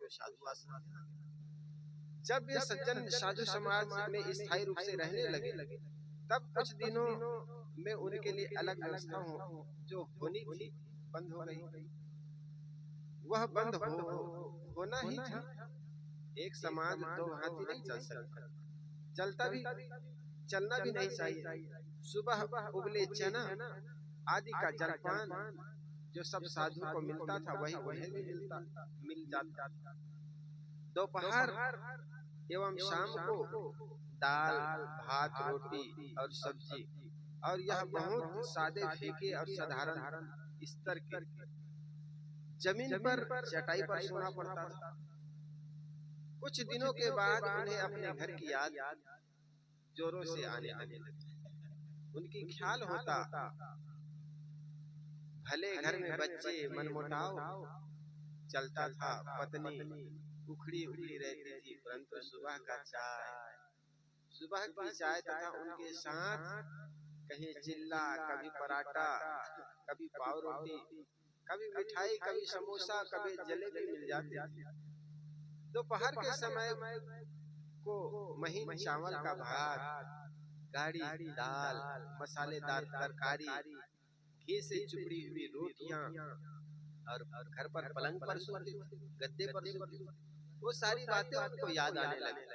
कोई साधु आश्रम है। जब ये सज्जन साधु समाज में स्थायी रूप से रहने लगे, तब कुछ दिनों में उनके लिए अलग व्यवस्था जो होनी थी बंद हो गई। वह बंद होना ही था। एक समाज दो हाथी नहीं चल सकता, चलता भी चलना भी नहीं चाहिए। सुबह उबले चना आदि का जलपान जो सब साधु को मिलता था, वही उन्हें भी मिल जाता। दोपहर एवं शाम को दाल भात रोटी और सब्जी, और यह बहुत सादे फीके और साधारण स्तर के। जमीन पर चटाई पर सोना पड़ता था। कुछ दिनों के बाद उन्हें अपने घर की याद जोरों से आने लगी। उनकी ख्याल होता, भले घर में बच्चे मनमुटाव चलता था, पत्नी उखड़ी उखड़ी रहती थी, परंतु सुबह की चाय तथा उनके साथ कहीं चिल्ला, कभी पराठा, कभी पाव रोटी, कभी मिठाई, कभी समोसा, कभी जलेबी मिल जाती थी। दोपहर के समय को महीन चावल का भात, गाढ़ी दाल, मसालेदार तरकारी, घी से चुपड़ी हुई रोटियां, और घर पर पलंग पर सोते थे, गद्दे पर सोते थे। वो सारी बातें उनको याद आने लगी।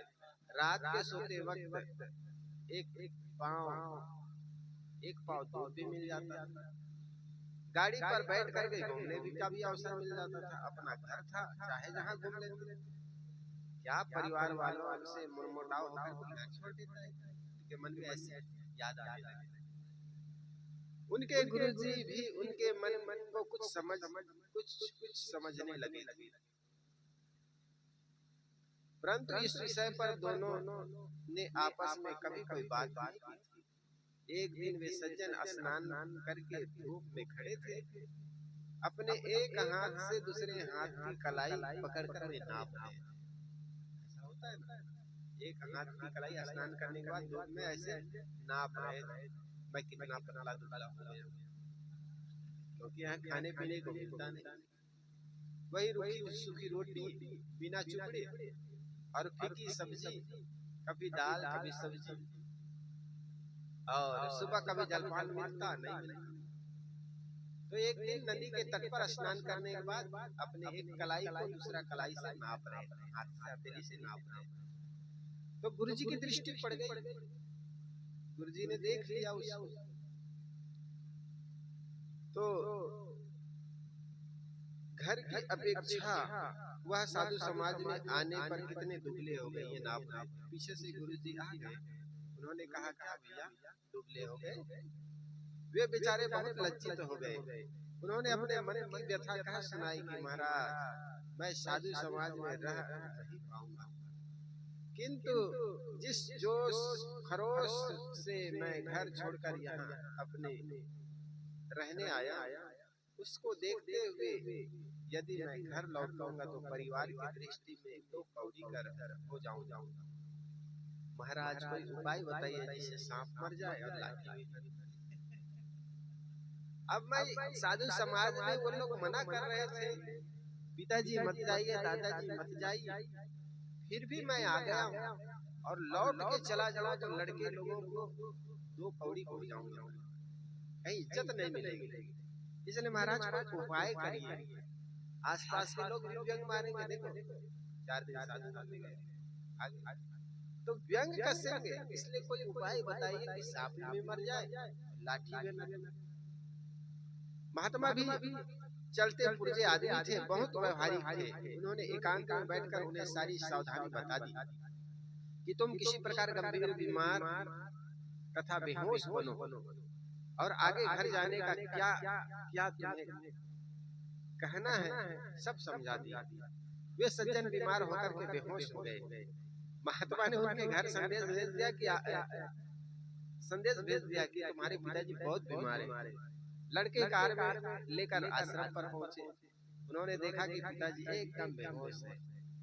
रात के सोते वक्त एक पाव दूध भी मिल जाता था। गाड़ी पर बैठ करके घूमने भी का भी अवसर मिल जाता था। अपना घर था, चाहे जहाँ घूम लेते। क्या परिवार वालों से मुरमुटाव होकर कोई घर छोड़ देता है? उनके मन में ऐसी याद आने लगी। उनके गुरुजी भी उनके मन को कुछ समझने लगे। परंतु इस विषय पर दोनों ने आपस में कभी कोई बात नहीं की थी। एक दिन वे सज्जन स्नान करके धूप में खड़े थे। अपने एक हाथ से दूसरे हाथ की कलाई पकड़कर वे नाप रहे। ऐसा होता है ना, एक हाथ की कलाई स्नान करने के बाद धूप में ऐसे नाप रहे, मैं कितना पतला दुबला हो गया, क्योंकि यहाँ खाने पीने को मिलता नहीं। वही रूखी सूखी रोटी बिना चुपड़े और फीकी सब्जी, कभी दाल कभी सब्जी, और सुबह कभी जलपान मिलता नहीं। तो एक दिन नदी के तट पर स्नान करने के बाद अपने एक कलाई को दूसरा कलाई से नाप रहे, हाथ से हथेली से नाप रहे। तो गुरुजी की दृष्टि पड़ गई। गुरुजी ने देख लिया उसको। तो घर की अपेक्षा वह साधु समाज में आने पर कितने दुबले हो गए, ये नाप रहे। पीछे से गुरुजी आ गए। उन्होंने कहा, क्या भैया दुबले हो गए? वे बेचारे बहुत लज्जित हो गए। उन्होंने अपने मन की व्यथा कह सुनाई कि महाराज, मैं साधु समाज में रह नहीं पाऊंगा, किंतु जिस जोश खरोश से मैं घर छोड़कर यहाँ अपने रहने आया, उसको देखते हुए यदि मैं घर लौटूंगा तो परिवार की दृष्टि में दो कौड़ी का हो जाऊंगा। महाराज कोई उपाय बताइए जिससे सांप मर जाए और लाठी। अब मैं साधु समाज में वो लोग मना कर रहे थे, पिताजी मत जाइए, दादाजी मत जाइए, फिर भी मैं आ गया हूँ, और लौट के चला जाऊं तो लड़के लोगों को दो कौड़ी हो जाऊंगा, कहीं इज्जत नहीं मिलेगी। इसलिए महाराज कोई उपाय करिए। आसपास के लोग भी व्यंग मारेंगे। देखो 4 दिन साधु में गए तो व्यंग कसेंगे, इसलिए कोई उपाय बताइए कि सांप में मर जाए, लाठी में न। महात्मा भी चलते पुरजे आदमी थे, बहुत व्यवहारिक थे। उन्होंने एकांत में बैठकर उन्हें सारी सावधानी बता दी कि तुम किसी प्रकार गंभीर बीमार तथा बेहोश बनो, और आगे घर जाने का क्या तुम्हें कहना है सब समझा दिया। वे सज्जन बीमार होकर के बेहोश हो गए। महात्मा ने उनके घर संदेश भेज दिया कि तुम्हारे पिताजी बहुत बीमार हैं। लड़के कार में लेकर आश्रम पर पहुंचे। उन्होंने देखा कि पिताजी एकदम बेहोश है।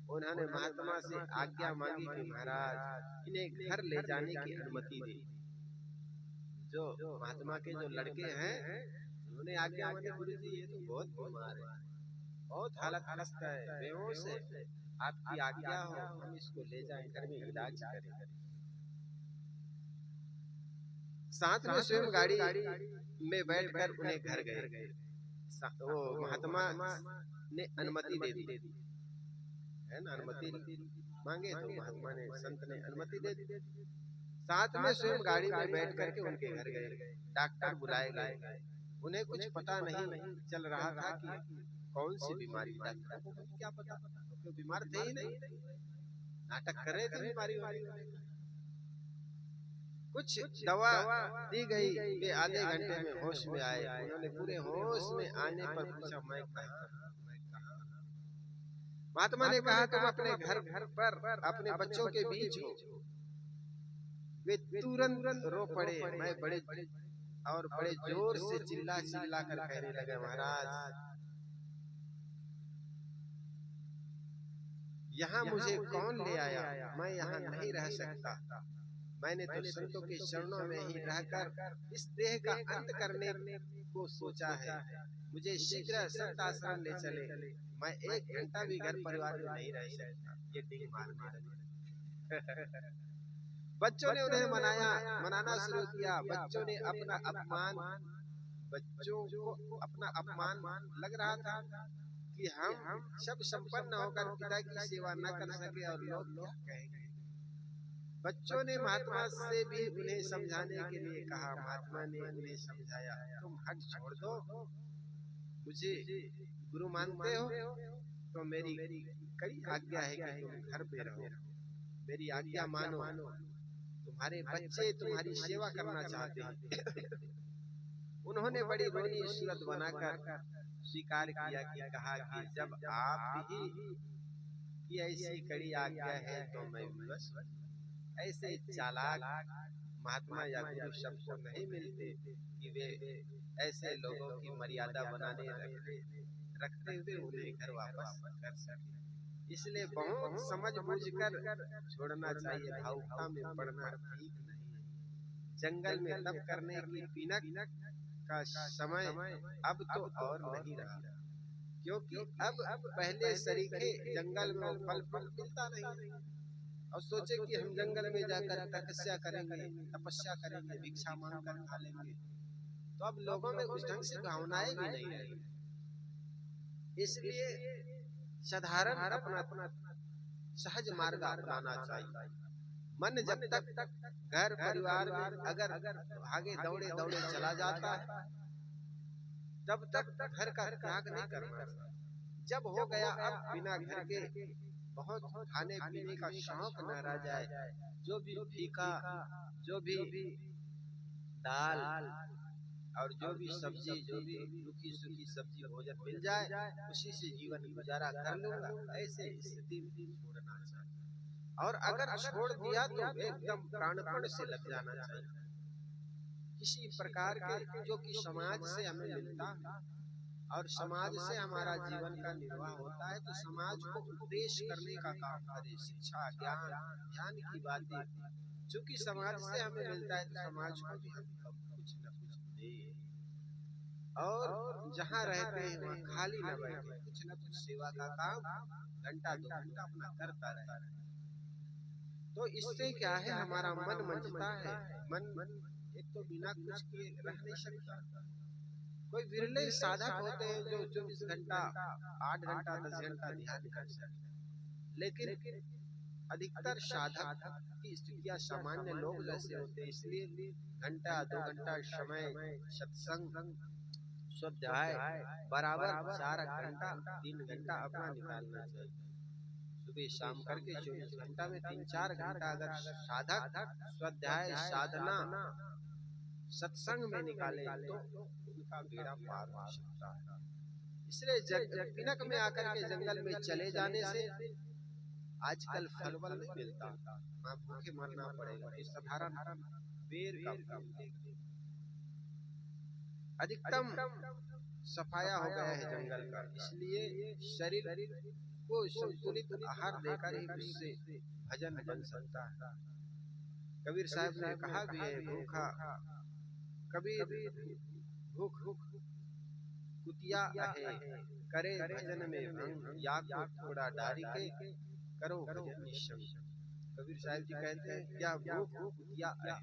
उन्होंने महात्मा से आज्ञा मांगी कि महाराज इन्हें घर ले जाने की अनुमति दें। जो महात्मा के जो लड़के हैं उन्होंने आज्ञा मांगी, गुरुजी ये तो बहुत बीमार है, बहुत हालत खस्ता है, बेहोश है, आपकी आज्ञा हो हम इसको ले जाएं घर में इलाज करें। साथ में स्वयं गाड़ी में बैठकर उन्हें घर गए। वो महात्मा ने अनुमति दे दी, है ना, अनुमति मांगे तो महात्मा ने, संत ने अनुमति दे दी। साथ में स्वयं गाड़ी में बैठ करके उनके घर गए। डॉक्टर बुलाए गए। उन्हें कुछ पता नहीं चल रहा था कि कौन सी बीमारी। डॉक्टर को क्या पता, क्योंकि बीमार थे ही नहीं, नाटक कर रहे थे बीमारी वाली। कुछ दवा दी गई, वे आधे घंटे में होश में आए। उन्होंने पूरे होश में आने पर पूछा, मैं कहाँ? महात्मा ने कहा, तुम अपने घर पर अपने बच्चों के बीच हो। वे तुरंत रो पड़े। मैं बड़े जोर से चिल्ला कर कहने लगे, महाराज यहाँ मुझे कौन ले आया? मैं यहाँ नहीं रह सकता। मैंने तो संतों के चरणों में ही रहकर इस देह का अंत करने को सोचा है। मुझे शीघ्र संत आश्रम ले चले। मैं 1 घंटा भी घर परिवार में नहीं रह सकता। ये डींग मारने लगे। बच्चों ने उन्हें मनाना शुरू किया। बच्चों को अपना अपमान लग रहा था कि हम सब संपन्न होकर पिता की सेवा न कर सके और लोग क्या कहेंगे। बच्चों ने महात्मा से भी उन्हें समझाने के लिए कहा। महात्मा ने उन्हें समझाया, तुम हट छोड़ दो। मुझे गुरु मानते हो तो मेरी कड़ी आज्ञा है कि तुम घर पे रहो। मेरी आज्ञा मानो। तुम्हारे बच्चे तुम्हारी सेवा करना चाहते हैं। उन्होंने बड़ी रोनी सूरत बनाकर स्वीकार किया कि कहा कि जब आप ही की ऐसी कड़ी आज्ञा है तो मैं विवश। ऐसे चालाक महात्मा या गुरु सबको नहीं मिलते कि वे ऐसे लोगों की मर्यादा बनाने रखते हुए उन्हें घर वापस कर सके। इसलिए बहुत समझ बूझ कर छोड़ना चाहिए। भावुकता में पड़ना ठीक नहीं। जंगल में तप करने की पिनक का समय अब तो और नहीं रहा, क्योंकि अब पहले सरीखे जंगल में फल मिलता नहीं। और सोचे कि हम जंगल में जाकर तपस्या करेंगे, भिक्षा मांग कर खा लेंगे, तो अब लोगों में उस ढंग से भावनाएं भी नहीं रही। इसलिए साधारण अपना सहज मार्ग अपनाना चाहिए। मन जब तक घर परिवार में अगर भागे दौड़े चला जाता है, तब तक घर का त्याग नहीं करना। जब हो गया अब बिना घर के बहुत खाने पीने का शौक न रह जाए, जो भी फीका, जो भी दाल और जो भी सब्जी, जो भी रूखी सूखी सब्जी भोजन मिल जाए, उसी से जीवन गुजारा कर लूंगा, ऐसे स्थिति छोड़ना चाहिए। और अगर छोड़ दिया तो एकदम प्राणपण से लग जाना चाहिए। किसी प्रकार के जो कि समाज से हमें मिलता है और समाज से हमारा जीवन का निर्वाह होता है, तो समाज को उपदेश करने का काम करे। शिक्षा, ज्ञान, ध्यान की बातें चूंकि समाज से हमें मिलता है, तो समाज को भी हम कुछ न कुछ दे। और जहाँ रहते हैं वहाँ खाली न बैठे, कुछ न कुछ सेवा का काम घंटा 2 घंटा अपना करता रहे। तो इससे क्या है, हमारा मन मंजता है। मन एक तो बिना कुछ किए रह नहीं सकता। कोई विरले साधक होते हैं जो 24 घंटा, 8 घंटा, 10 घंटा ध्यान कर सकते, लेकिन अधिकतर साधक की स्थितियां सामान्य लोग जैसे होते हैं। इसलिए घंटा 2 घंटा समय सत्संग, स्वाध्याय बराबर 4 घंटा 3 घंटा अपना निकालना चाहिए। सुबह शाम करके 24 घंटा में 3-4 घंटा अगर साधक स्वाध्याय, साधना, सत्संग में निकाले तो उनका बेड़ा पार हो सकता है। इसलिए पिनक में आकर के जंगल में चले जाने से आजकल फल नहीं मिलता, आप भूखे मरना पड़ेगा। इस साधारण बेर का फल अधिकतम सफाया हो गया है जंगल का। इसलिए शरीर को संतुलित आहार देकर ही उससे भजन बन सकता है। कबीर साहब ने कहा भी है, भूखा कबीर भूख कुतिया है, करे भजन में भंग, या को थोड़ा डारी के करो भजन निःसंग। कबीर साहब जी कहते हैं क्या भूख कुतिया है,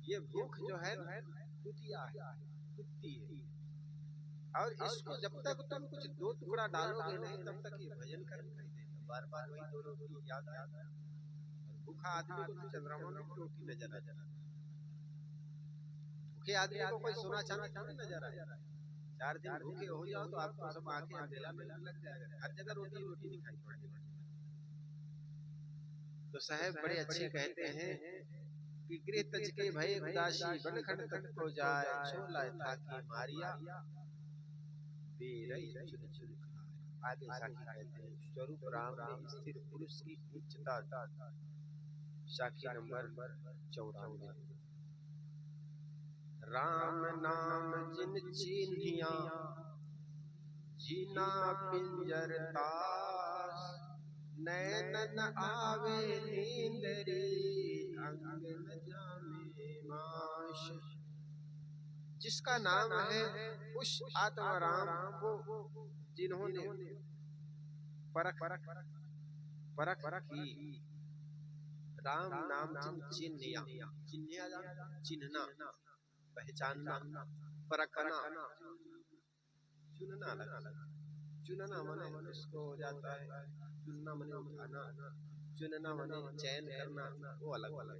ये भूख जो है ना कुतिया है, कुत्ती है, और इसको जब तक तुम कुछ दो टुकड़ा डालोगे नहीं तब तक ये भजन करने नहीं देगा। बार बार वही दो रोटी याद आता है। और भूखा आदमी को तो चंद्रमा में भी रोटी नजर आ जाती है, भूखे आदमी को कोई सोना चांदी थोड़ी नजर आए। 4 दिन भूखे हो जाओ तो आपको सब आंखें अंधेरा में लग जाएगा, हर जगह रोटी रोटी दिखाई पड़ने लगेगी। तो साहब बड़े अच्छे कहते हैं कि गृह तज के भय उदासी बनखंड तक को जाए, छोला था कि मारिया बेरई चुन चुन खाए। आगे साखी कहते हैं स्वरूप राम में स्थिर पुरुष की उच्चता, साखी नंबर 94। राम नाम जिन चिन्हिया जीना पिंजर तास, नैनन आवे नींदरी अंग न जामे माश। जिसका नाम है उस आत्माराम को जिन्होंने परख की, राम नाम चिन्हिया, चिन्हना, पहचानना, परखना, चुनना लगा। चुनना माने इसको हो जाता है, चुनना माने उठाना, चुनना माने चयन करना, वो अलग अलग।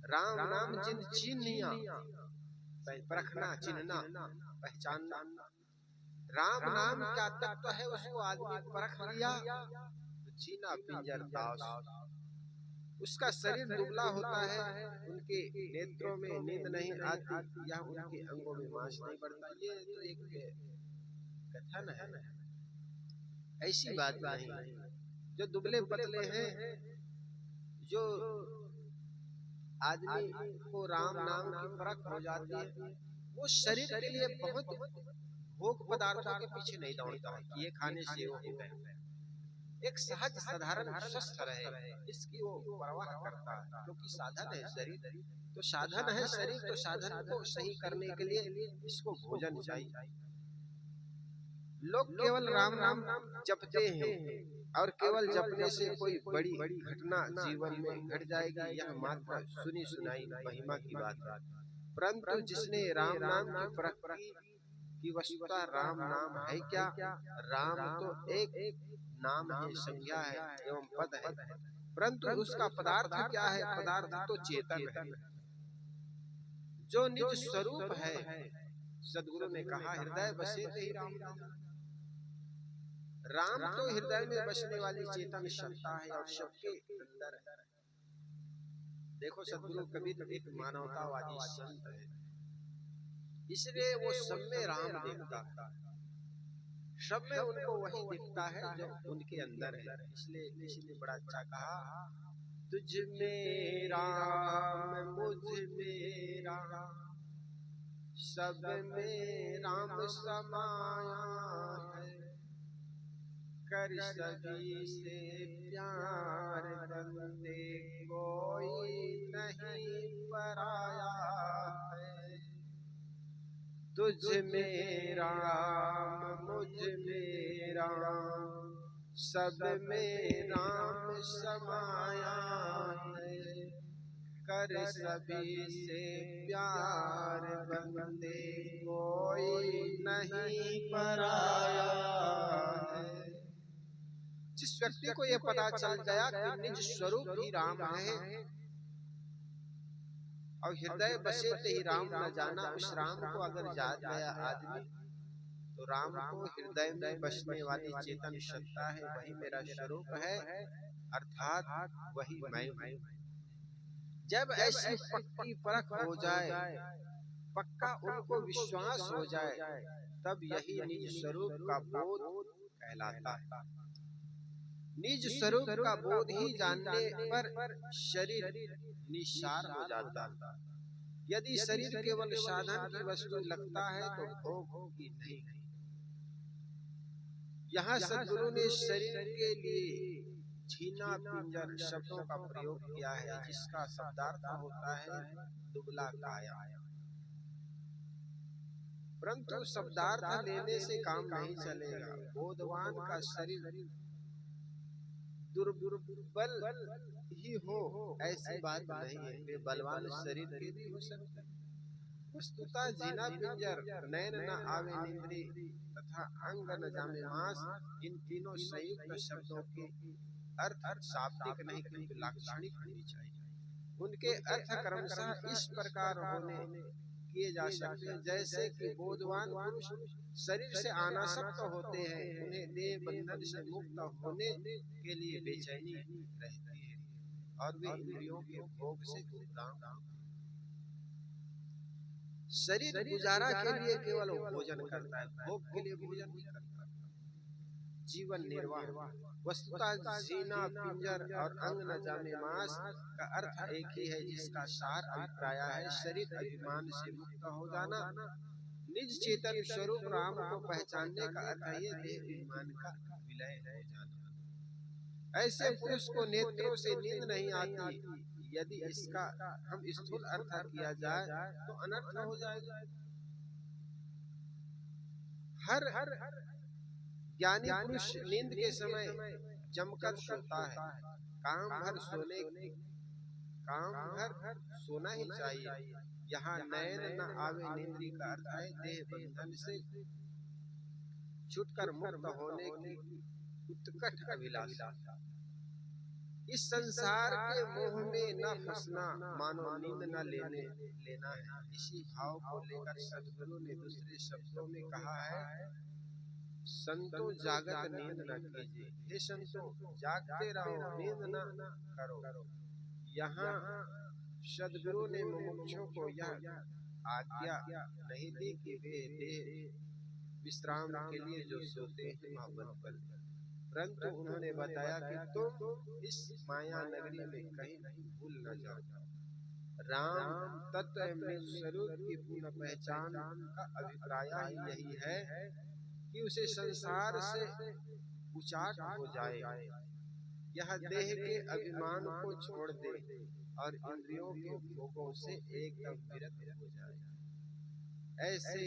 राम नाम चिन्हिया, परखना, चिन्हना, पहचानना। राम नाम क्या तत्व है उसको आदमी परख लिया तो जीना पिंजर दास। उसका शरीर दुबला होता है, उनके नेत्रों में नींद नहीं आती या उनके अंगों में मांस नहीं बढ़ता। ये तो एक कथन है, ऐसी बात नहीं। जो दुबले पतले हैं, जो आदमी को राम नाम की परख हो जाती है, वो शरीर के लिए बहुत भोग पदार्थों के पीछे नहीं दौड़ता है कि ये खाने से वो हो गया। एक सहज साधारण स्वस्थ रहे इसकी वो परवाह करता है, क्योंकि साधन है शरीर। तो साधन है शरीर, तो साधन को सही करने के लिए इसको भोजन चाहिए। लोग केवल राम नाम जपते हैं और केवल जपने से कोई बड़ी घटना जीवन में घट जाएगी, यह मात्र सुनी सुनाई महिमा की बात है। परंतु जिसने राम नाम की परख की वस्तुतः राम नाम है क्या? राम तो एक नाम है, संज्ञा है एवं पद है, परंतु उसका पदार्थ क्या है? पदार्थ तो चेतन है, जो निज स्वरूप है। सदगुरु ने कहा हृदय बसे ही राम। राम तो हृदय में बसने वाली चेतन सत्ता है और सबके अंदर है। देखो सदगुरु कबीर एक मानवतावादी संत है, इसलिए वो सब में राम देखता है, सब में उनको वही दिखता है जो उनके अंदर है। इसलिए किसी ने बड़ा अच्छा कहा, तुझ में राम मुझ में राम सब में राम समाया है, कर सभी से प्यार बंदे कोई नहीं पराया है। तुझ में राम मुझ में राम सब में राम समाया है, कर सभी से प्यार बंदे कोई नहीं पराया है। जिस व्यक्ति को यह पता चल गया कि निज स्वरूप ही राम है और हृदय बसे ही राम न जाना, उस राम को अगर जान गया आदमी तो राम को हृदय में बसने वाली चेतन सत्ता है, वही मेरा स्वरूप है, अर्थात वही मैं हूँ। जब ऐसी पक्की परख हो जाए, पक्का उनको विश्वास हो जाए, तब यही निज स्वरूप का बोध कहलाता है। निज स्वरूप का बोध ही जानने पर शरीर निस्सार हो जाता है। यदि शरीर केवल साधन की वस्तु लगता है तो भोग की नहीं। यहाँ सद्गुरु ने शरीर के लिए छीना पिंजर शब्दों का प्रयोग किया है, जिसका शब्दार्थ होता है दुबला काया। परंतु शब्दार्थ लेने से काम नहीं चलेगा। बोधवान का शरीर दुर्बल ही हो ऐसी बात नहीं है, वे बलवान शरीर के भी हो सकते हैं। वस्तुतः जीना पिंजर, नैन न आवे निंद्री तथा अंग न जामे मांस, इन तीनों संयुक्त शब्दों के अर्थ शाब्दिक नहीं किंतु लाक्षणिक होनी चाहिए। उनके अर्थ क्रमशः इस प्रकार होने किए जा सकते हैं जैसे कि बोधवान पुरुष शरीर से अनासक्त होते हैं, उन्हें देह बंधन से मुक्त होने के लिए बेचैनी रहती है और वे इंद्रियों के भोग से गुलाम। शरीर गुजारा के लिए केवल भोजन करता है, भोग के लिए भोजन नहीं करता। जीवन निर्वाह, वस्तुतः जीना पिंजर और अंग न जामे मांस का अर्थ एक ही है, जिसका सार अभिप्राय है शरीर अभिमान से मुक्त हो जाना। निज चेतन स्वरूप राम को पहचानने का अर्थ है देह अभिमान का विलय हो जाना। ऐसे पुरुष को नेत्रों से नींद नहीं आती। यदि इसका हम स्थूल अर्थ किया जाए तो अनर्थ हो जाएगा। हर ज्ञानी पुरुष नींद के समय जमकर सोता है। काम भर सोना ही चाहिए। यहाँ नयन न आवे निंद्री का अर्थ है देह बंधन से छूटकर मुक्त होने की उत्कट अभिलाषा। इस संसार के मोह में न फंसना मानो नींद न लेना है। इसी भाव को लेकर सद्गुरु ने दूसरे शब्दों में कहा है, संतो जागत नींद न कीजिए। हे संतो, जागते रहो, नींद न करो। यहाँ सद्गुरु ने मुमुक्षुओं को यह आज्ञा नहीं दी कि वे देह विश्राम के लिए जो सोते हैं वह बंद कर दें, परंतु उन्होंने बताया कि तुम इस माया नगरी में कहीं भूल न जाओ। राम तत्व में स्वरूप की पूर्ण पहचान का अभिप्राय ही यही है कि उसे संसार से उचाट हो जाए, यह देह के अभिमान को छोड़ दे और इंद्रियों के भोगों से एकदम विरक्त हो जाए। ऐसे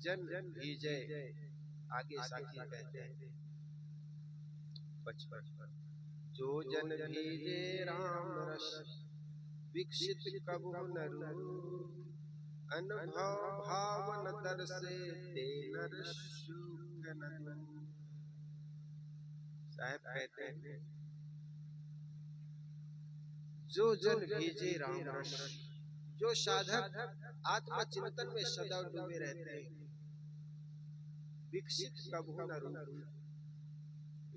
जन भीजय, आगे साखी कहते हैं 55, जो जन भीजे राम रस विकसित कबू न रूप, अनुभव भावन दर्शे ते नर सुख न दूर। साहब कहते हैं, जो जन भीजे राम रस, जो साधक आत्मचिंतन में सदा डूबे रहते हैं, विकसित कबू न रूप,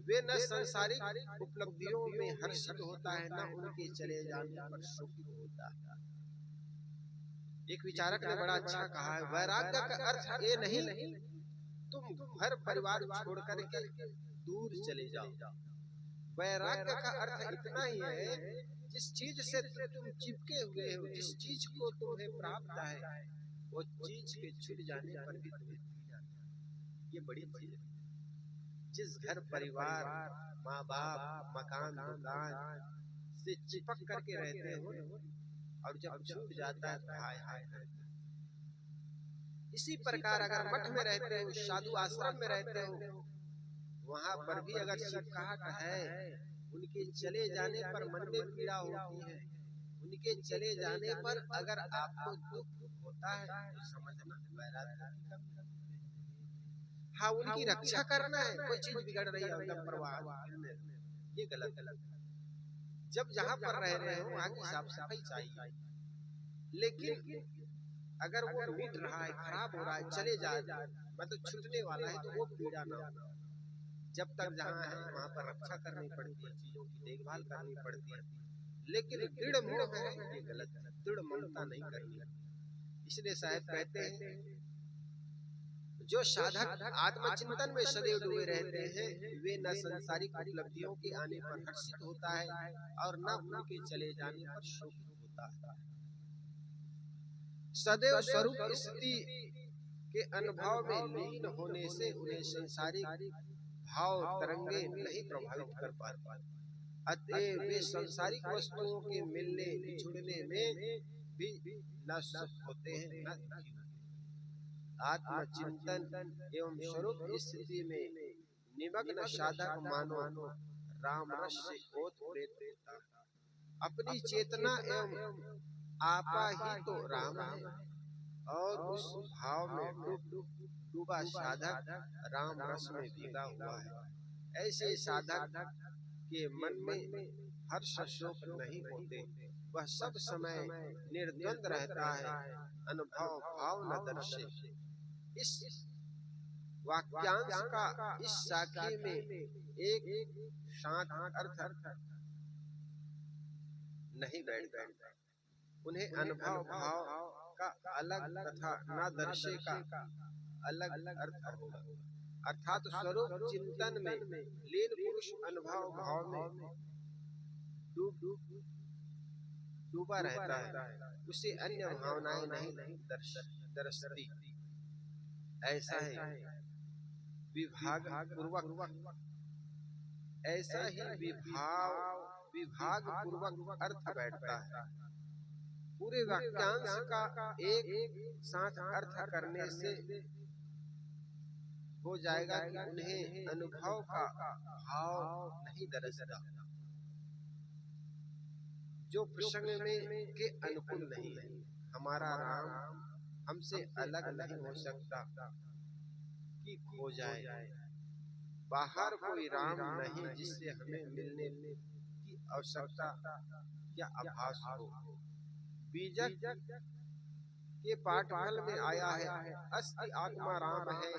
वे न संसारिक उपलब्धियों में हर्षित होता है, न उनके चले जाने पर सुखी होता है। एक विचारक ने बड़ा अच्छा कहा है, वैराग्य का अर्थ ये नहीं तुम घर परिवार छोड़ करके दूर चले जाओ। वैराग्य का अर्थ इतना ही है, जिस चीज से तुम चिपके हुए हो, जिस चीज को तुम्हें प्राप्त है, वो चीज के छूट जाने पर भी तुम्हें पीड़ा नहीं। ये बड़ी चीज है। जिस घर परिवार, माँ बाप, मकान, दुकान से चिपक करके रहते हो और जब छूट जाता है तो हाय हाय हाय। इसी प्रकार अगर मठ में रहते हो, साधु आश्रम में रहते हो, वहां पर भी अगर चिपकाहट है, उनके चले जाने पर मन में पीड़ा होती है, उनके चले जाने पर अगर आपको दुख होता है तो समझना वैराग्य की कमी है। हाँ, उनकी रक्षा करना है, कोई चीज बिगड़ रही है एकदम परवाह, ये गलत है। जब जहां पर रह रहे हो वहां की साफ सफाई चाहिए, लेकिन अगर वो मिट रहा है, खराब हो रहा है, चले जाए मतलब छूटने वाला है, तो वो पीड़ा ना हो। जब तक जहाँ है वहां पर रक्षा करनी पड़ती है, चीजों की देखभाल करनी पड़ती है, लेकिन दृढ़ मोह है ये गलत है, दृढ़ ममता नहीं करनी। इसलिए साहब कहते हैं, जो साधक आत्मचिंतन में सदैव डूबे रहते हैं, वे न संसारिक उपलब्धियों के आने पर हर्षित होता है और न उनके चले जाने पर शोक होता है। सदैव स्वरूप स्थिति के अनुभव में लीन होने से उन्हें संसारिक भाव तरंगे नहीं प्रभावित कर पाती। अतएव वे संसारिक वस्तुओं के मिलने बिछुड़ने में भी न सुख होते हैं न दुखी होते हैं। आत्मचिंतन एवं स्वरूप स्थिति में निमग्न साधक मानो राम रस से ओतप्रोत होता है। अपनी चेतना एवं आपा ही तो राम है और उस भाव में डूबा साधक राम रस में भीगा हुआ है। ऐसे साधक के मन में हर्ष शोक नहीं होते, वह सब समय निर्द्वंद रहता है, अनुभव भाव न दर्शे। इस वाक्यांश का इस साखी में एक साथ अर्थ नहीं बैठता। उन्हें अनुभव भाव का अलग तथा न दर्शे का अलग अर्थ होगा। अर्थात स्वरूप चिंतन में लीन पुरुष अनुभव भाव में डूबा रहता है, उसे अन्य भावनाएं नहीं दर्शती। ऐसा ही विभाग पूर्वक अर्थ बैठता है। पूरे वाक्यांश का एक साथ अर्थ करने से हो जाएगा कि उन्हें अनुभव का भाव नहीं दर्शता, जो प्रसंग में के अनुकूल नहीं है। हमारा राम हमसे अलग नहीं हो सकता कि खो जाए। बाहर कोई राम नहीं जिससे हमें मिलने की आवश्यकता या आभास हो। बीजक के पाठफल में आया है, अस्ति आत्मा राम है,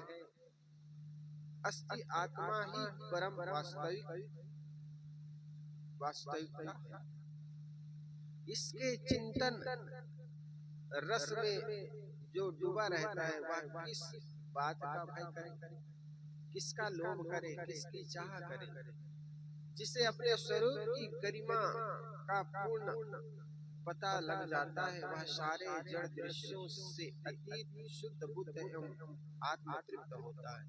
अस्ति आत्मा ही परम वास्तविकता है। इसके चिंतन रस में जो डूबा रहता है, वह किस बात का भय करे, किसका लोभ करे, किसकी चाह करे। जिसे अपने स्वरूप की गरिमा का पूर्ण पता लग जाता है, वह सारे जड़ दृश्यों से अतीत शुद्ध बुद्ध एवं आत्मतृप्त होता है।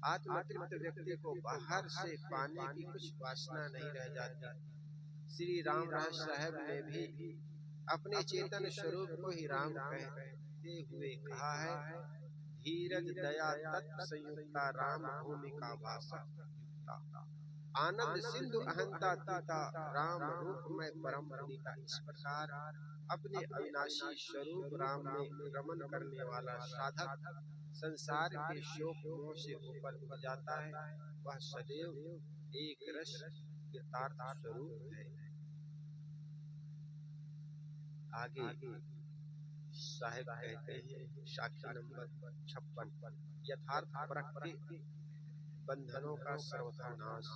आत्मतृप्त व्यक्ति को बाहर से पाने की कुछ वासना नहीं रह जाती। श्री राम रहस्य साहब ने भी अपने चेतन स्वरूप को ही राम कहते हुए कहा है, धीरज दया तत्व संयुक्ता राम भूमिका वासा युक्ता, आनंद सिंधु अहंता तीता राम रूप में परम मुनिता। इस प्रकार अपने अविनाशी स्वरूप राम में रमन करने वाला साधक संसार के शोक मोह से ऊपर उठ जाता है। वह सदैव एक रस कृतार्थ स्वरूप है। आगे साहिब कहते हैं, साखी नंबर 56, यथार्थ प्रकृति बंधनों का सर्वथा नाश।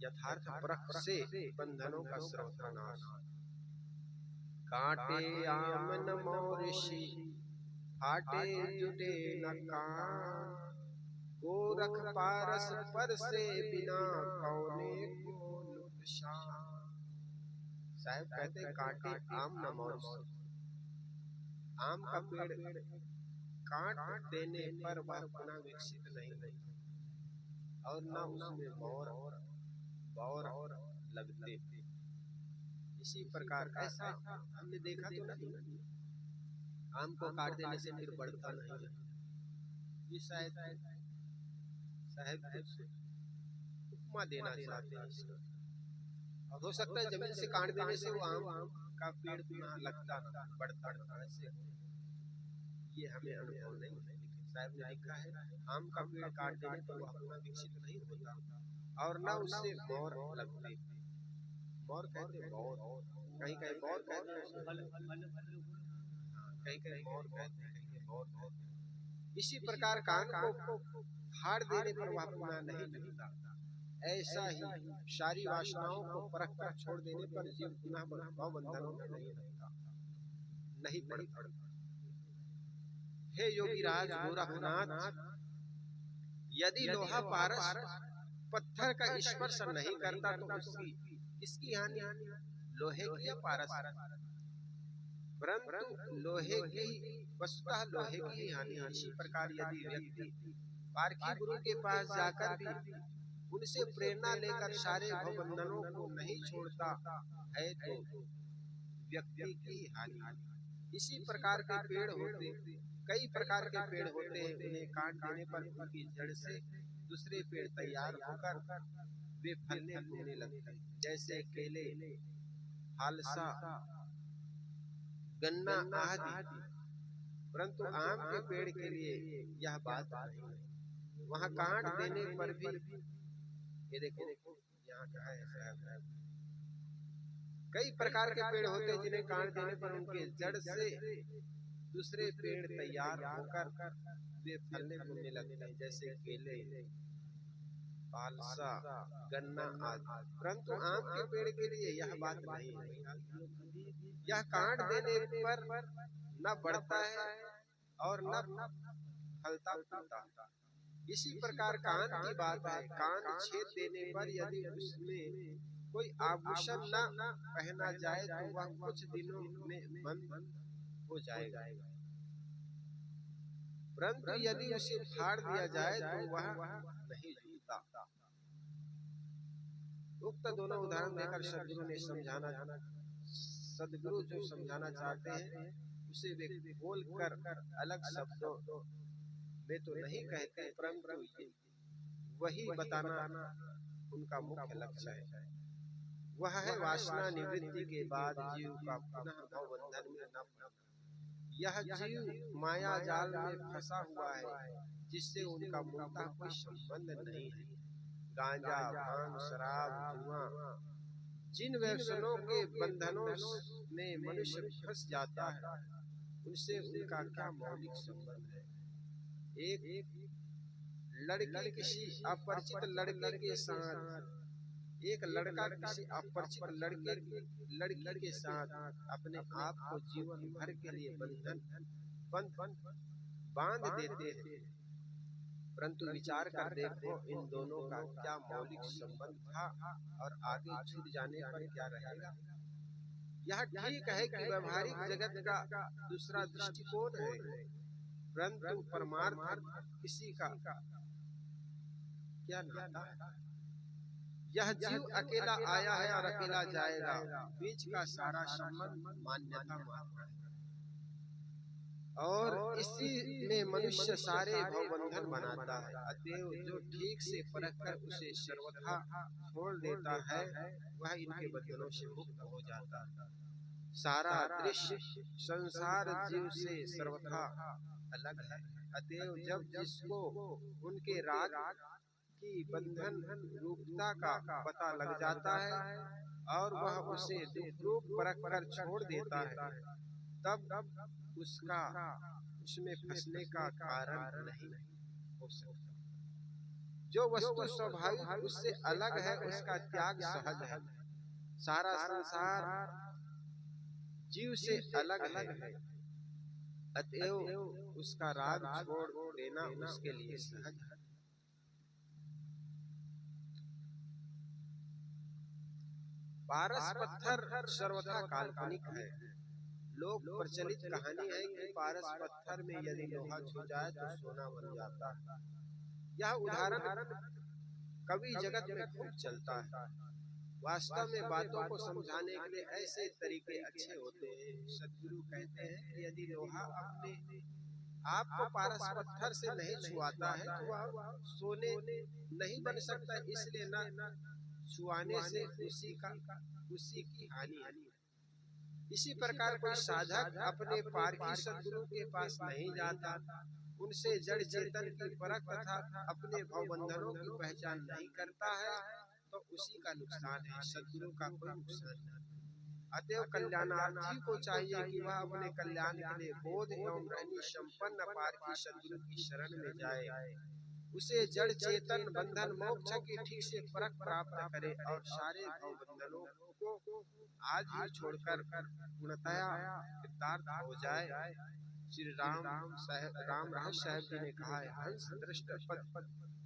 यथार्थ परख से बंधनों का सर्वथा नाश। काटे आम न मोरिषि, फाटे जुटे न कान, गोरख पारस पर से बिना कौने को नुकसान। साहब कहते हैं, काटे आम न मोरिषि, आम का पेड़ काट देने पर वह पुनः विकसित नहीं होता और न उसमें बौर लगते। इसी प्रकार ऐसा हमने देखा तो नहीं, आम को काट देने से फिर बढ़ता नहीं है। ये शायद साहब उपमा देना चाहते हैं इसका। और हो सकता है जमीन से काट देने से वो आम का पेड़ पुनः लगता ना, बढ़ता ना, ऐसे ये हमें अनुभव नहीं है। लेकिन साहब ने लिखा है, आम का पेड़ काट देने पर वह पुनः विकसित नहीं होता और न उससे बौर लगते। बौर कहते हैं, बौर कहीं कहीं बौर कहते हैं, कहीं कहीं बौर कहते हैं, कहीं बौर कहते हैं। इसी प्रकार कान को फाड़ देने पर वह पुनः नहीं लगता। ऐसा ही सारी वासनाओं को परख कर छोड़ देने पर जीव पुनः भव बंधनों में नहीं रहता, नहीं पड़ता। हे योगी राज गोरखनाथ, यदि लोहा पारस पत्थर का स्पर्श नहीं करता तो उसकी किसकी हानि? लोहे की या पारस? परंतु लोहे की वस्तुतः लोहे की हानि। इसी प्रकार यदि व्यक्ति पारखी गुरु के पास जाकर भी उनसे प्रेरणा लेकर सारे भवबंधनों को नहीं छोड़ता है तो व्यक्ति की हानि। इसी प्रकार के पेड़ होते, कई प्रकार के पेड़ होते हैं, उन्हें काट देने पर उनकी जड़ से दूसरे पेड़ तैयार होकर वे फलने फूलने लगते हैं, जैसे केले, हालसा, गन्ना आदि। परंतु आम के पेड़ के लिए यह बात नहीं है। वहाँ काट देने पर भी, ये देखो यहाँ कहा है साहब, कई प्रकार के पेड़ होते हैं जिन्हें काट देने पर उनके जड़ से दूसरे पेड़ तैयार होकर वे फलने फूलने लगते हैं, जैसे केले, पालसा, गन्ना आदि। परंतु आम के पेड़ के लिए यह बात नहीं है। यह काट देने पर न बढ़ता है और न फलता फूलता। इसी प्रकार कान की बात है। कान छेद देने पर यदि उसमें कोई आभूषण न पहना जाए तो वह कुछ दिनों में बंद हो जाएगा, परंतु यदि उसे फाड़ दिया जाए तो वह नहीं झुकता। उक्त दोनों उदाहरण देकर सदगुरु जो समझाना चाहते हैं उसे वे बोल कर अलग शब्दों में तो नहीं कहते, परंतु वही बताना उनका मुख्य लक्ष्य है। वह है वासना निवृत्ति के बाद जीव का पुनः भवबंधन में न पड़ना। यह जीव माया जाल में फंसा हुआ है, जिससे उनका मूलतः कोई संबंध नहीं है। गांजा, भांग, शराब, जुआ, जिन व्यसनों के बंधनों में मनुष्य फंस जाता है, उनसे उनका क्या मौलिक संबंध है? एक लड़की किसी अपरिचित लड़के के साथ, एक लड़का किसी अपरिचित लड़की के साथ अपने आप को जीवन भर के लिए बांध देते हैं, परंतु विचार कर देखो इन दोनों का क्या मौलिक संबंध था और आगे छूट जाने पर क्या रहेगा। यह ठीक है कि व्यवहारिक जगत का दूसरा दृष्टिकोण है, परंतु परमार्थ किसी का क्या नाता है? यह जीव अकेला आया है और अकेला जाएगा। बीच का सारा संबंध मान्यता मात्र है और इसी में मनुष्य सारे भवबंधन बनाता है। अतएव जो ठीक से परखकर उसे सर्वथा छोड़ देता है वह इनके बंधनों से मुक्त हो जाता है। सारा दृश्य संसार जीव से सर्वथा अलग है। अतएव जब जिसको उनके राग की बंधन रूपता का पता लग जाता है और वह उसे दुख रूप परख कर छोड़ देता है, तब उसका उसमें फंसने का कारण नहीं हो सकता। जो वस्तु स्वाभाविक उससे अलग है उसका त्याग सहज है। सारा संसार जीव से अलग है, अतएव उसका राग छोड़ देना उसके लिए सहज है। पारस पत्थर सर्वथा काल्पनिक है। लोक प्रचलित कहानी है कि पारस पत्थर में यदि लोहा छू जाए तो सोना बन जाता है। यह उदाहरण कवि जगत में खूब चलता है। वास्तव में बातों को समझाने के लिए ऐसे तरीके अच्छे होते हैं। सदगुरु कहते हैं कि यदि लोहा अपने आप को पारस पत्थर से नहीं छुआता है तो वह सोने नहीं बन सकता, इसलिए न छुआने से उसी की हानि है। इसी प्रकार कोई साधक अपने पारखी सदगुरु के पास नहीं जाता, उनसे जड़ चेतन की परख तथा अपने भवबंधनों की पहचान नहीं करता है तो उसी का नुकसान है, सदगुरु का कोई नुकसान नहीं। अतएव कल्याणार्थी को चाहिए कि वह अपने कल्याण के लिए बोध एवं रहनी संपन्न पारखी सदगुरु की शरण में जाए, उसे जड़ चेतन बंधन मोक्ष की ठीक से परख प्राप्त करे और सारे भवबंधनों को आज ही छोड़कर पूर्णतया कृतार्थ हो जाए। श्री राम रहस्य साहब जी ने कहा है, हंस दृष्ट पद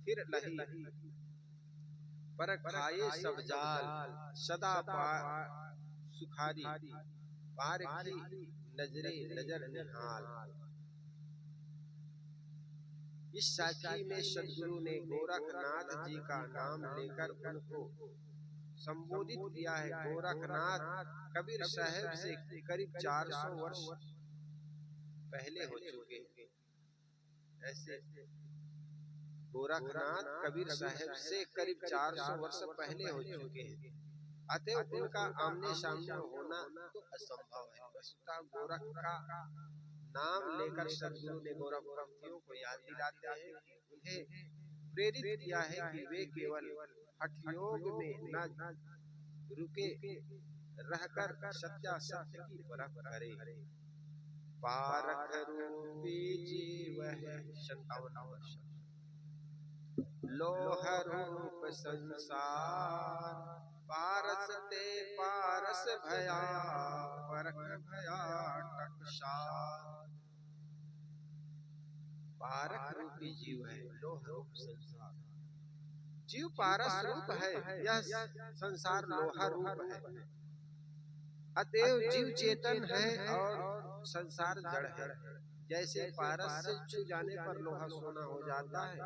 फिर लही पर खाए सब जाल, सदा सुखारी पारखी नजरे नजर निहाल। इस साखी में सदगुरु ने गोरखनाथ जी का नाम लेकर उनको संबोधित किया है। गोरखनाथ कबीर साहब से करीब 400 वर्ष पहले हो चुके हैं। ऐसे गोरखनाथ कबीर साहब से करीब 400 वर्ष पहले हो चुके हैं, अतः उनका आमने सामने होना तो असंभव है। वस्तुतः गोरख का नाम लेकर सदगुरु ने गौरव भक्तियों को याद दिलाते हैं, उन्हें प्रेरित किया है कि वे केवल हठ योग में न रुके रहकर सत्यासत्य की परख करें। पारख रूपी जीव है 57 वर्ष, लोह रूप संसार, पारस ते पारस भया, परख भया टकसार। पारख रूपी जीव है, लोह रूप संसार। जीव पारस रूप है, यह संसार लोहा रूप है। अतएव जीव चेतन है और संसार जड़ है। जैसे पारस से छू जाने पर लोहा सोना हो जाता है,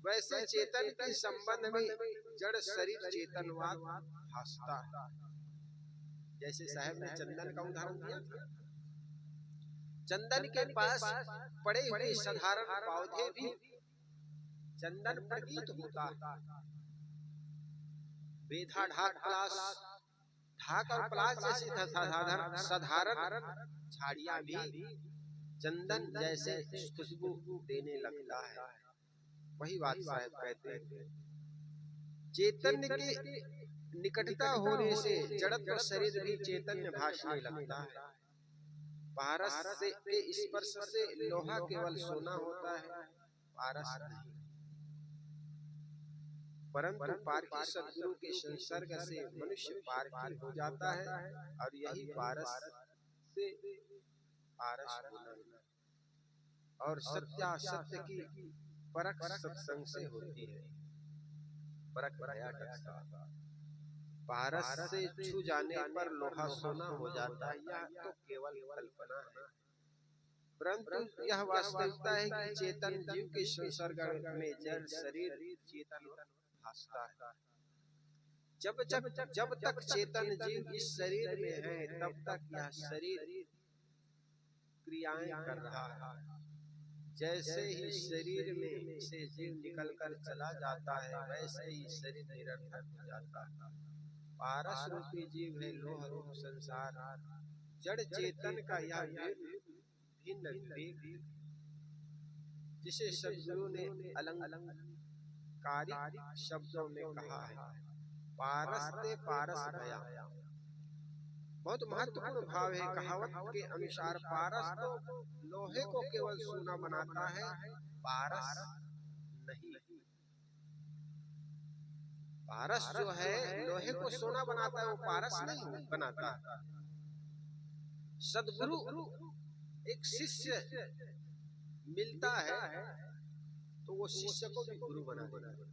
वैसे चेतन के संबंध में जड़ शरीर चेतनवाद भासता है। जैसे साहब ने चंदन का उदाहरण दिया था, चंदन के पास पड़े हुए साधारण पौधे भी चंदन प्रतीत होता है। बेधा ढाक पलाश, ढाक और पलाश जैसी साधारण झाड़ियां भी चंदन जैसे खुशबू देने लगता है। वही बात साहब कहते हैं, चैतन्य के निकटता होने से जड़त्व शरीर भी चैतन्य भासने लगता है। पारस से के स्पर्श से लोहा केवल सोना होता है, पारस नहीं। परंतु पारखी सद्गुरु के संसर्ग से मनुष्य पारखी हो जाता है, और यही पारस से पारस होना और सत्यासत्य की परख सत्संग से होती है। परख भया टकसार, पारस से छू जाने पर लोहा सोना हो जाता है, यह तो केवल कल्पना है, परंतु यह वास्तविकता है कि चेतन जीव के संसर्ग में जड़ शरीर चेतन भासता है। जब तक चेतन जीव इस शरीर में है, तब तक यह शरीर क्रियाएं कर रहा है। जैसे ही शरीर में से जीव निकलकर चला जाता है, वैसे ही शरीर निरर्थक हो जाता है। पारस रूपी जीव है लोह रूप संसार, जड़ चेतन का यह भिन्न विवेक, जिसे सद्गुरु ने अलंकारिक शब्दों में कहा है, पारस ते पारस भया। बहुत महत्वपूर्ण भाव है। कहावत के अनुसार पारस तो लोहे को केवल सोना बनाता है, पारस नहीं। पारस जो है लोहे को सोना बनाता है, वो पारस नहीं बनाता। सद्गुरु एक शिष्य मिलता है तो वो शिष्य को भी गुरु बना देता है।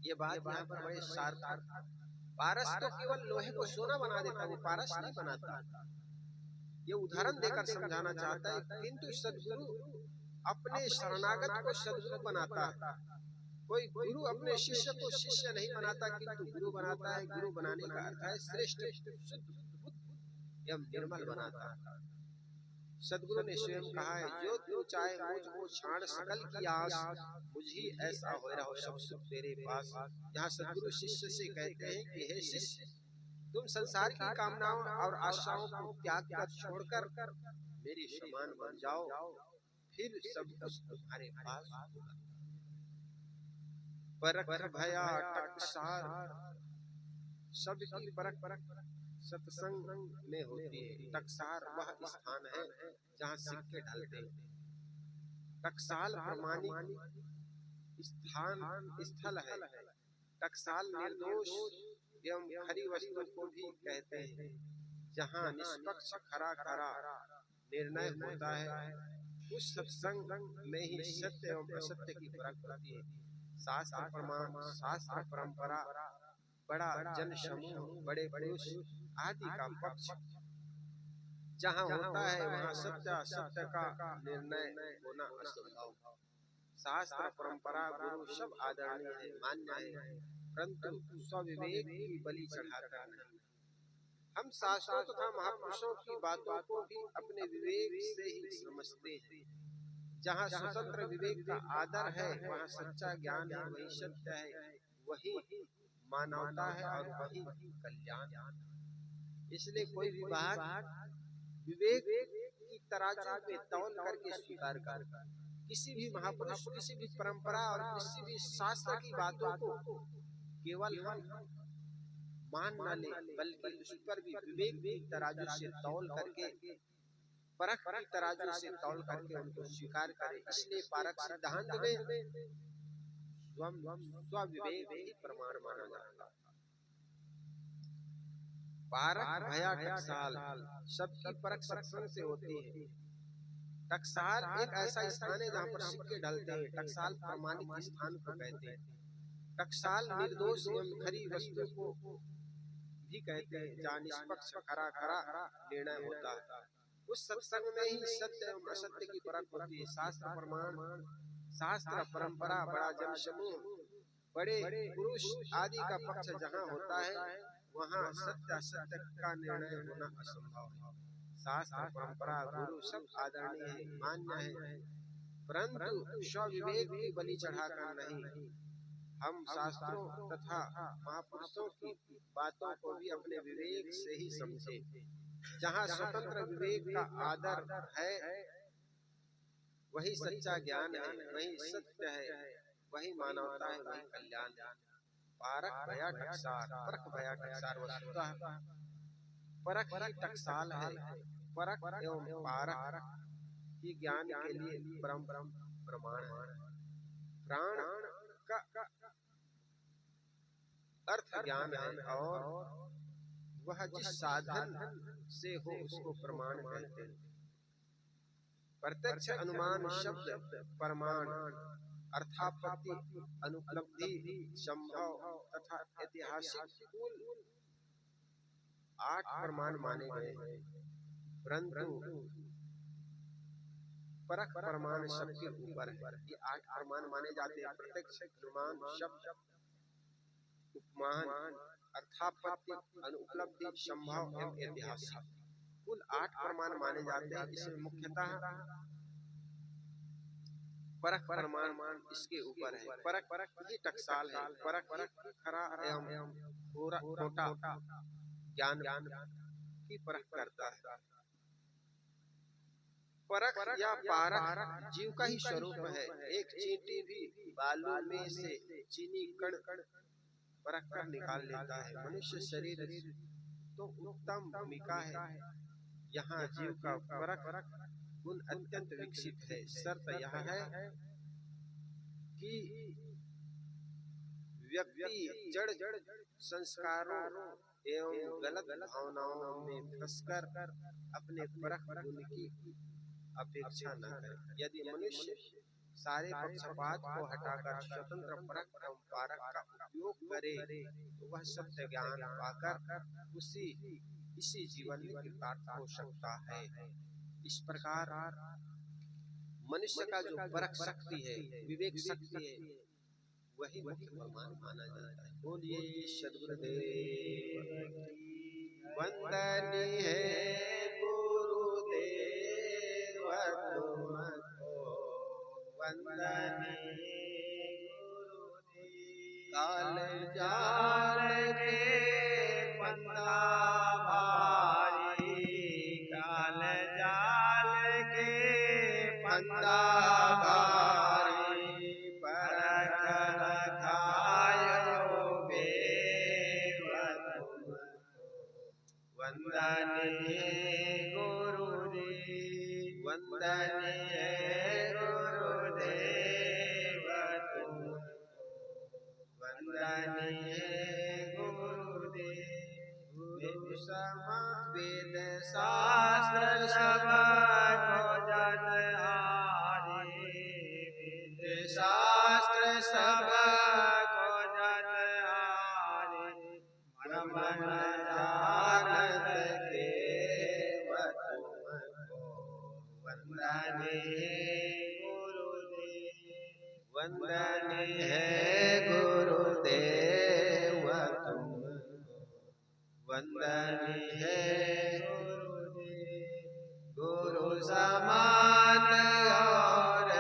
ये बात यहाँ पर बड़े सार्थक। पारस तो केवल लोहे को सोना बना देता है, वो पारस नहीं बनाता। ये उदाहरण देकर समझाना चाहता है, किंतु सद्गुरु अपने शरणागत को सद्गुरु बनाता है। कोई गुरु अपने शिष्य को शिष्य नहीं बनाता, किंतु गुरु बनाता है। गुरु बनाने का अर्थ है श्रेष्ठ, शुद्ध, एवं निर्मल बनाता है। सद्गुरु ने स्वयं कहा है, जो तू चाहे मुझको छाड़ सकल की आस, मुझी ऐसा हो रहा हो सब सुख तेरे पास। यहाँ सद्गुरु शिष्य से कहते हैं कि हे शिष्य, तुम संसार की कामनाओं और आशाओं को त्याग कर छोड़कर मेरी समान बन जाओ, फिर सब कुछ तुम्हारे पास होगा। परख भया टकसार, सबकी परख सत्संग में होती है। टकसार वह स्थान है जहाँ सिक्के ढलते हैं। टकसाल प्रमाणिक स्थल है। टकसाल निर्दोष एवं खरी वस्तु को भी कहते हैं, जहाँ निष्पक्ष खरा निर्णय होता है। उस सत्संग में ही सत्य एवं असत्य की परख होती है। शास्त्र प्रमाण, शास्त्र परंपरा, बड़ा जन समूह, बड़े पुरुष आदि का पक्ष जहाँ होता है, वहाँ सत्य असत्य का निर्णय होना असंभव। शास्त्र परंपरा गुरु सब आदरणीय है, मान्य है, परंतु स्वविवेक की बलि चढ़ाकर नहीं। हम शास्त्रों तथा महापुरुषों की बातों को भी अपने विवेक से ही समझते हैं। जहाँ स्वतंत्र विवेक का आदर है, वहाँ सच्चा ज्ञान है, वही सत्य है, वही मानवता है और वही कल्याण। इसलिए कोई भी बात विवेक की तराजू में तौल करके स्वीकार कर। किसी भी महापुरुष, किसी भी परंपरा और किसी भी शास्त्र की बातों को केवल हम मान न ले, बल्कि उस पर भी विवेक की तराजू से तौल करके, परख की तराजू से तौल करके उनको स्वीकार करें। इसलिए पारक सिद्धांत में स्वविवेक ही प्रमाण माना जाता है। पारक भया टकसाल, सबकी परख सत्संग से होती है। टकसाल एक ऐसा स्थान है जहाँ पर सिक्के ढलते हैं। टकसाल प्रमाणित स्थान को कहते हैं। टकसाल निर्दोष एवं खरी वस्तु को भी कहते हैं, जहाँ निष्पक्ष खरा निर्णय होता है। उस सत्संग में ही सत्य एवं असत्य की परख होती है। शास्त्र प्रमाण, शास्त्र परंपरा, बड़ा जनसमूह, बड़े पुरुष आदि का पक्ष जहाँ होता है, वहाँ सत्य असत्य का निर्णय होना असंभव है। शास्त्र परंपरा गुरु सब आदरणीय है, मान्य है, परंतु स्वविवेक की बलि चढ़ाकर नहीं। हम शास्त्रों तथा महापुरुषों की बातों को भी अपने विवेक से ही समझे। जहाँ स्वतंत्र विवेक का आदर है, वही सच्चा ज्ञान है, वही सत्य है, वही मानवता है, वही कल्याण। पारक भया टकसाल, परख भया टकसाल, वस्तुतः परख ही टकसाल है। परख एवं पारक ही ज्ञान के लिए परम प्रमाण है। प्राण का अर्थ ज्ञान है और वह जिस साधन से हो उसको प्रमाण कहते हैं। प्रत्यक्ष अनुमान शब्द प्रमाण, अर्थापत्ति, अनुपलब्धि, संभव तथा ऐतिहासिक कुल 8 प्रमाण माने गए हैं। परंतु परख प्रमाण सबके ऊपर है। ये 8 प्रमाण माने जाते हैं। प्रत्यक्ष अनुमान शब्द, उपमान, अर्थापत्ति, अनुपलब्धि, संभव एवं ऐतिहासिक, कुल 8 प्रमाण माने जाते हैं। इसमें मुख्यतः परख प्रमाण इसके ऊपर है। परख ही टकसाल है। परख ही खरा एवं खोटा ज्ञान की परख करता है। परख या पारख जीव का ही स्वरूप है। एक चींटी भी बालू में से चीनी कण परख कर निकाल लेता है। मनुष्य शरीर तो उत्तम भूमिका है। यहाँ जीव का परख गुण अत्यंत विकसित है। शर्त यह है कि व्यक्ति जड़ संस्कारों एवं गलत भावनाओं में फंसकर अपने परख गुण की अपेक्षा न करे। यदि मनुष्य सारे पक्षपात को हटाकर स्वतंत्र परख एवं पारख का उपयोग करे, तो वह सत्य ज्ञान पाकर इसी जीवन में कृतार्थ हो सकता है। इस प्रकार मनुष्य का जो परख शक्ति है, विवेक शक्ति है, वही मुख्य प्रमाण माना जाता है। बोलिए सद्गुरुदेव वंदनीय है गुरुदेव तुमको, वंदनीय काल जाल के फंदा भारी, काल जाल के फंदा भारी, परख रखायो बेव तुमको, वंदनीय गुरुदेव, वंदनीय गुरुदेव तुमको, वंदनीय गुरुदेव। गुरु समा वेद शास्त्र सब को जन हारी, वेद शास्त्र सब को जन हारी, मन मन जानत देव तुमको, वंदनीय गुरुदेव, वंदनीय गुरुदेव तुमको, वंदनीय गुरुदेव। गुरु समान और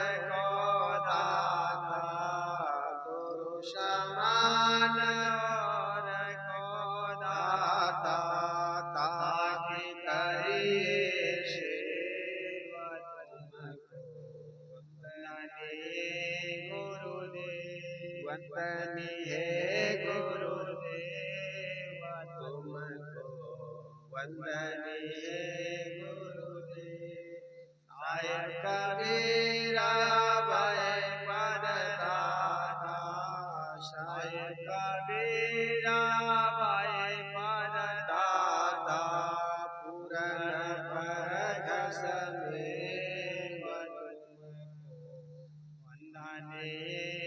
गुरुदेव वंदनी है गुरुदेव तुमको वंदनी है गुरुदेव साहेब कबीरा भाई परदाता साहेब कबीरा भाई परदाता पूरन परघस में वंदने